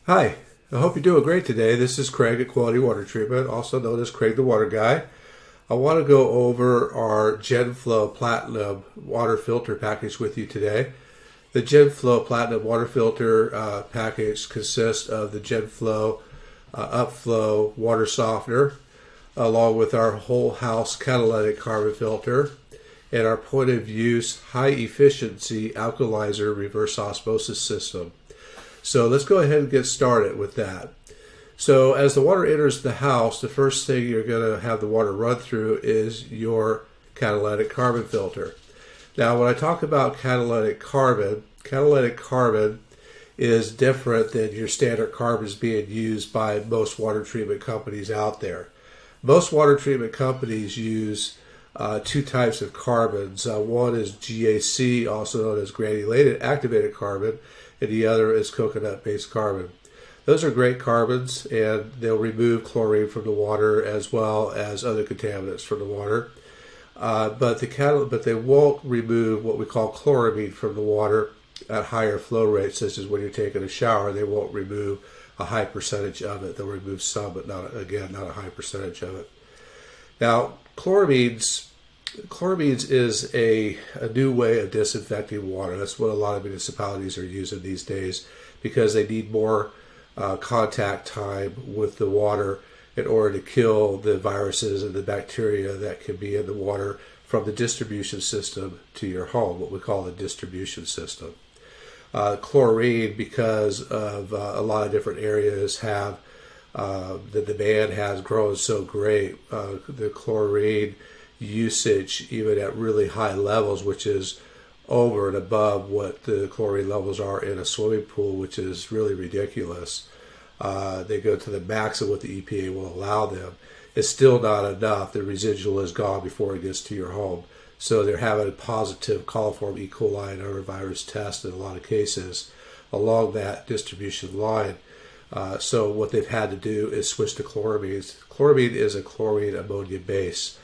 Hi, I hope you're doing great today. This is Craig at Quality Water Treatment, also known as Craig the Water Guy. I want to go over our GenFlow Platinum water filter package with you today. The GenFlow Platinum water filter package consists of the GenFlow Upflow water softener, along with our whole house catalytic carbon filter, and our point of use high efficiency alkalizer reverse osmosis system. So let's go ahead and get started with that. So as the water enters the house, the first thing you're going to have the water run through is your catalytic carbon filter. Now, when I talk about catalytic carbon is different than your standard carbons being used by most water treatment companies out there. Most water treatment companies use two types of carbons. One is GAC, also known as granulated activated carbon, and the other is coconut-based carbon. Those are great carbons, and they'll remove chlorine from the water as well as other contaminants from the water. But they won't remove what we call chloramine from the water at higher flow rates, such as when you're taking a shower. They won't remove a high percentage of it. They'll remove some, but not a high percentage of it. Now, chloramines is a new way of disinfecting water. That's what a lot of municipalities are using these days because they need more contact time with the water in order to kill the viruses and the bacteria that can be in the water from the distribution system to your home, what we call the distribution system. Chlorine, because of a lot of different areas have the demand has grown so great, the chlorine usage, even at really high levels, which is over and above what the chlorine levels are in a swimming pool, which is really ridiculous. They go to the max of what the EPA will allow them. It's still not enough. The residual is gone before it gets to your home. So they're having a positive coliform E. coli and other virus test in a lot of cases along that distribution line. So what they've had to do is switch to chloramines. Chloramine is a chlorine ammonia base.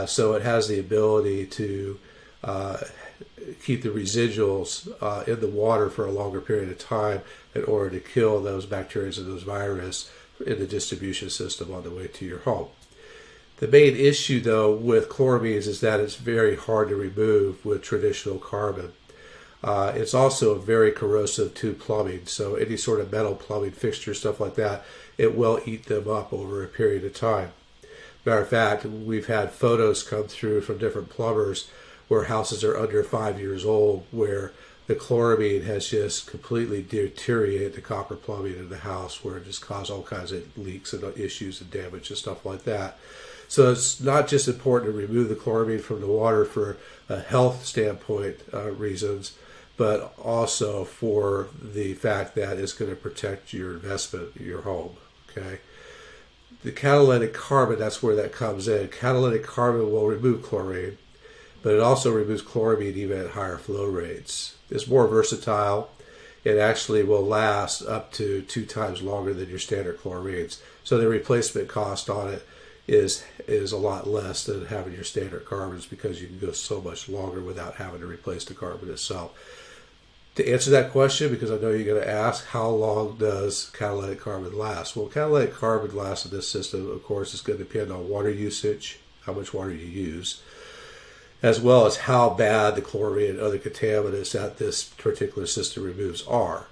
So it has the ability to keep the residuals in the water for a longer period of time in order to kill those bacteria and those viruses in the distribution system on the way to your home. The main issue, though, with chloramines is that it's very hard to remove with traditional carbon. It's also very corrosive to plumbing, so any sort of metal plumbing fixture, stuff like that, it will eat them up over a period of time. Matter of fact, we've had photos come through from different plumbers where houses are under 5 years old, where the chloramine has just completely deteriorated the copper plumbing in the house, where it just caused all kinds of leaks and issues and damage and stuff like that. So it's not just important to remove the chloramine from the water for a health standpoint reasons, but also for the fact that it's going to protect your investment, your home. Okay. The catalytic carbon, that's where that comes in. Catalytic carbon will remove chlorine, but it also removes chloramine even at higher flow rates. It's more versatile. It actually will last up to 2 times longer than your standard chlorines. So the replacement cost on it is a lot less than having your standard carbons because you can go so much longer without having to replace the carbon itself. To answer that question, because I know you're going to ask, how long does catalytic carbon last? Well, catalytic carbon lasts in this system, of course, is going to depend on water usage, how much water you use, as well as how bad the chlorine and other contaminants that this particular system removes are.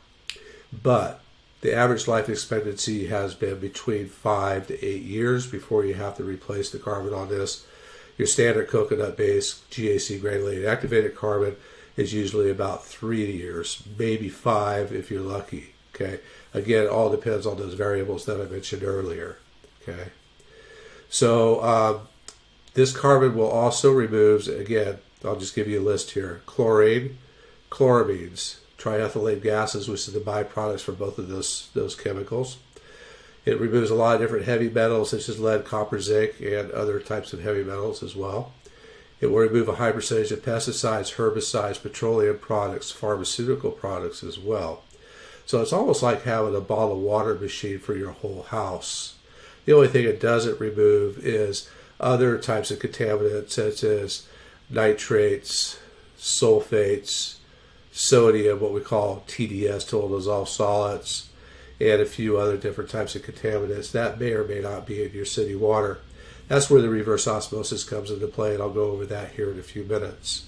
But the average life expectancy has been between 5 to 8 years before you have to replace the carbon on this. Your standard coconut-based GAC granulated activated carbon is usually about 3 years, maybe 5 if you're lucky. Okay. Again, it all depends on those variables that I mentioned earlier. Okay. So this carbon will also remove, again, I'll just give you a list here: chlorine, chloramines, triethylene gases, which is the byproducts from both of those chemicals. It removes a lot of different heavy metals such as lead, copper, zinc, and other types of heavy metals as well. It will remove a high percentage of pesticides, herbicides, petroleum products, pharmaceutical products as well. So it's almost like having a bottled water machine for your whole house. The only thing it doesn't remove is other types of contaminants such as nitrates, sulfates, sodium, what we call TDS, total dissolved solids. and a few other different types of contaminants that may or may not be in your city water. That's where the reverse osmosis comes into play, and I'll go over that here in a few minutes.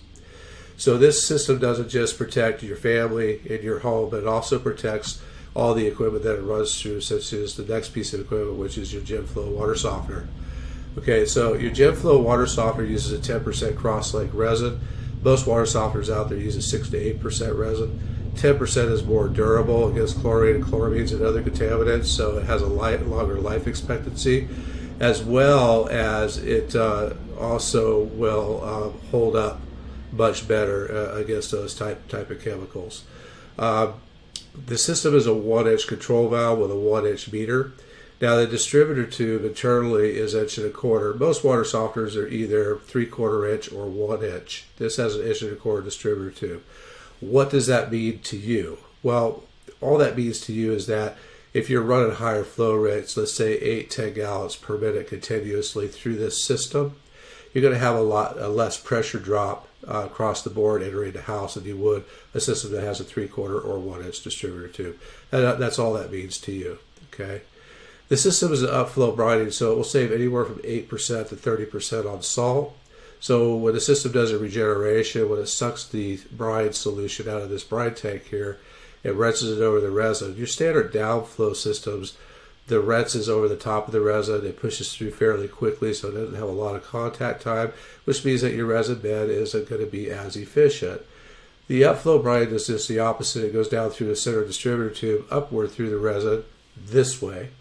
So this system doesn't just protect your family and your home, but it also protects all the equipment that it runs through, such as the next piece of equipment, which is your GenFlow water softener. Okay, so your GenFlow water softener uses a 10% cross-link resin. Most water softeners out there use a 6 to 8% resin. 10% is more durable against chlorine and chloramines and other contaminants, so it has a longer life expectancy, as well as it also will hold up much better against those type of chemicals. The system is a 1-inch control valve with a 1-inch meter. Now the distributor tube internally is 1.25 inches. Most water softeners are either 3/4 inch or 1 inch. This has an 1.25 inch distributor tube. What does that mean to you? Well, all that means to you is that if you're running higher flow rates, let's say 8-10 gallons per minute continuously through this system, you're going to have a less pressure drop across the board entering the house than you would a system that has a 3/4 or 1 inch distributor tube. That's all that means to you. Okay. The system is an upflow brining, so it will save anywhere from 8% to 30% on salt. So when the system does a regeneration, when it sucks the brine solution out of this brine tank here, it rinses it over the resin. Your standard downflow systems, the rinse is over the top of the resin. It pushes through fairly quickly, so it doesn't have a lot of contact time, which means that your resin bed isn't going to be as efficient. The upflow brine does just the opposite. It goes down through the center distributor tube, upward through the resin this way,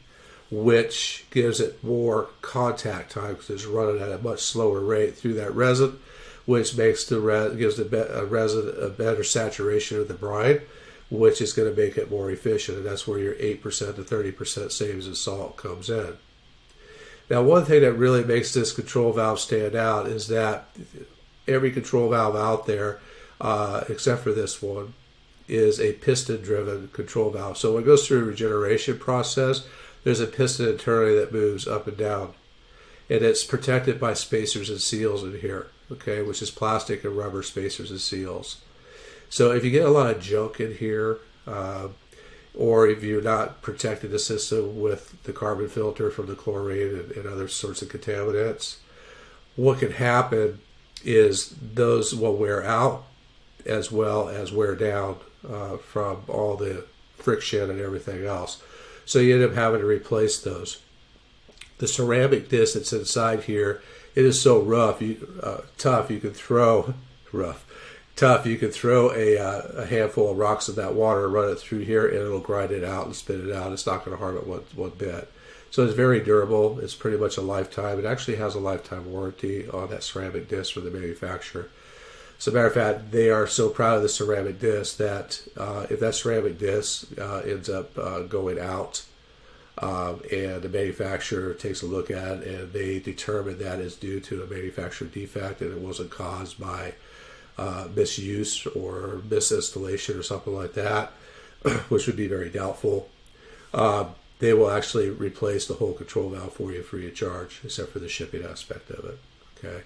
which gives it more contact time because it's running at a much slower rate through that resin, which makes gives the resin a better saturation of the brine, which is going to make it more efficient, and that's where your 8% to 30% savings in salt comes in. Now, one thing that really makes this control valve stand out is that every control valve out there, except for this one, is a piston-driven control valve. So when it goes through a regeneration process, there's a piston internally that moves up and down, and it's protected by spacers and seals in here, okay, which is plastic and rubber spacers and seals. So if you get a lot of junk in here, or if you're not protecting the system with the carbon filter from the chlorine and other sorts of contaminants, what can happen is those will wear out as well as wear down from all the friction and everything else. So you end up having to replace those. The ceramic disc that's inside here, it is so tough. You can throw a handful of rocks of that water and run it through here, and it'll grind it out and spit it out. It's not going to harm it one bit. So it's very durable. It's pretty much a lifetime. It actually has a lifetime warranty on that ceramic disc from the manufacturer. As a matter of fact, they are so proud of the ceramic disc that if that ceramic disc ends up going out and the manufacturer takes a look at it and they determine that it's due to a manufacturer defect and it wasn't caused by misuse or misinstallation or something like that, which would be very doubtful, they will actually replace the whole control valve for you free of charge, except for the shipping aspect of it. Okay.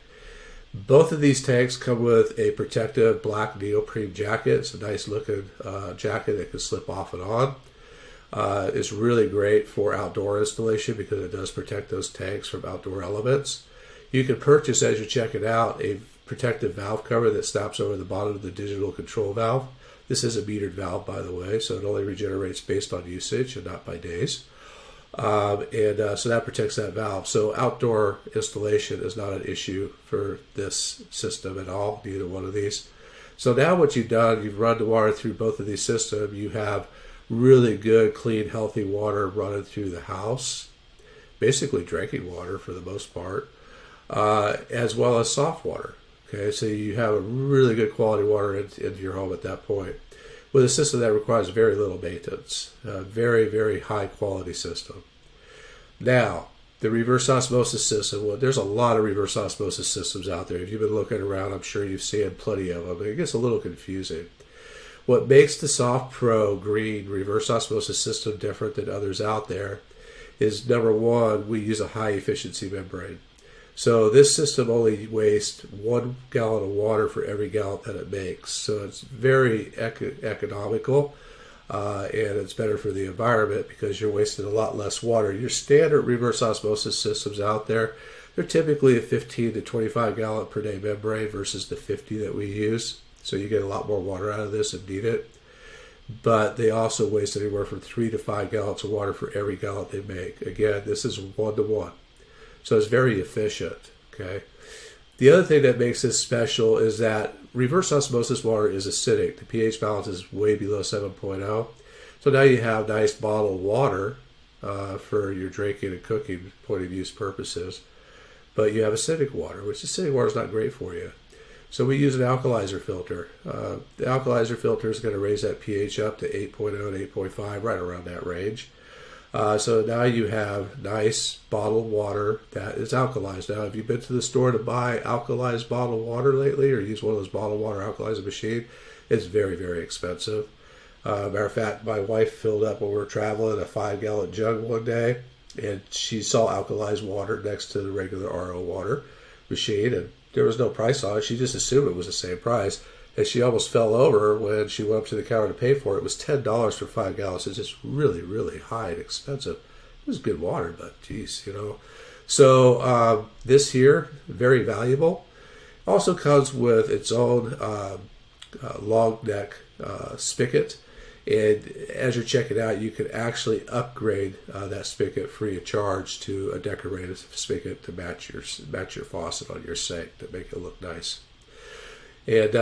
Both of these tanks come with a protective black neoprene jacket. It's a nice looking jacket that can slip off and on. It's really great for outdoor installation because it does protect those tanks from outdoor elements. You can purchase, as you check it out, a protective valve cover that snaps over the bottom of the digital control valve. This is a metered valve, by the way, so it only regenerates based on usage and not by days. So that protects that valve. So outdoor installation is not an issue for this system at all, neither one of these. So now what you've done, you've run the water through both of these systems. You have really good, clean, healthy water running through the house, basically drinking water for the most part, as well as soft water. Okay, so you have a really good quality water into your home at that point, with a system that requires very little maintenance. Very, very high quality system. Now, the reverse osmosis system, well, there's a lot of reverse osmosis systems out there. If you've been looking around, I'm sure you've seen plenty of them. It gets a little confusing. What makes the Soft Pro green reverse osmosis system different than others out there is, number one, we use a high efficiency membrane. So this system only wastes 1 gallon of water for every gallon that it makes. So it's very economical. and it's better for the environment because you're wasting a lot less water. Your standard reverse osmosis systems out there, they're typically a 15 to 25 gallon per day membrane versus the 50 that we use. So you get a lot more water out of this and need it. But they also waste anywhere from 3 to 5 gallons of water for every gallon they make. Again, this is 1 to 1. So it's very efficient, okay? The other thing that makes this special is that reverse osmosis water is acidic. The pH balance is way below 7.0. So now you have nice bottled water for your drinking and cooking point of use purposes. But you have acidic water, which acidic water is not great for you. So we use an alkalizer filter. The alkalizer filter is going to raise that pH up to 8.0 and 8.5, right around that range. So now you have nice bottled water that is alkalized. Now, have you been to the store to buy alkalized bottled water lately or use one of those bottled water alkalizer machines? It's very, very expensive. Matter of fact, my wife filled up when we were traveling a 5-gallon jug one day, and she saw alkalized water next to the regular RO water machine, and there was no price on it. She just assumed it was the same price. And she almost fell over when she went up to the counter to pay for it. It was $10 for 5 gallons. It's just really, really high and expensive. It was good water, but geez, So this here, very valuable. Also comes with its own long neck spigot. And as you're checking out, you can actually upgrade that spigot free of charge to a decorated spigot to match your faucet on your sink to make it look nice. And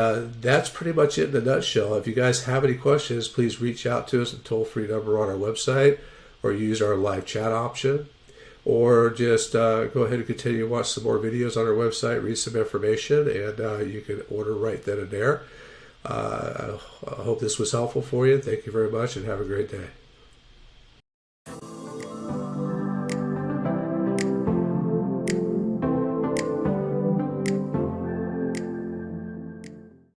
that's pretty much it in a nutshell. If you guys have any questions, please reach out to us at the toll-free number on our website, or use our live chat option, or just go ahead and continue to watch some more videos on our website, read some information, and you can order right then and there. I hope this was helpful for you. Thank you very much, and have a great day.